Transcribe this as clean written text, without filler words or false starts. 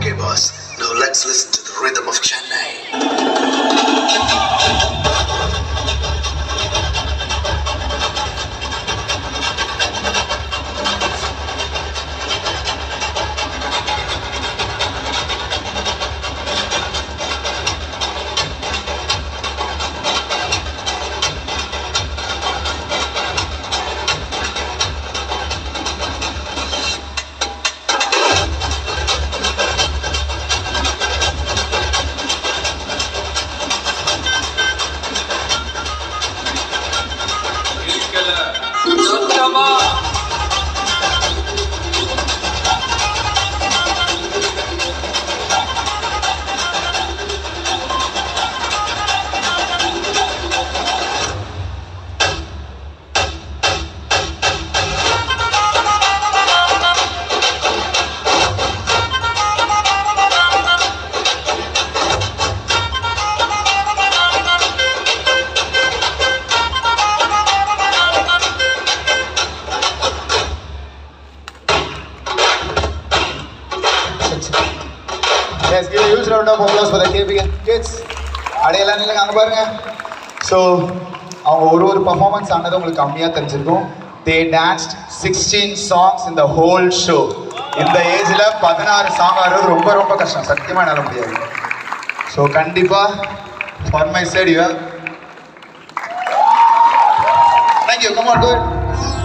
Okay, boss. Now let's listen to the rhythm of Chennai. Let's give a huge round of applause for the KPN kids. அடையலாம் இல்லைங்க அங்கே பாருங்க. So அவங்க ஒரு performance ஆனது உங்களுக்கு கம்மியாக தெரிஞ்சிருக்கும். They danced 16 songs in the whole show. இந்த ஏஜில் 16 சாங் ஆடுறது ரொம்ப ரொம்ப கஷ்டம், சத்தியமாக என்னால் முடியாது. ஸோ கண்டிப்பாக for my side you have. Thank you. Come on, do it.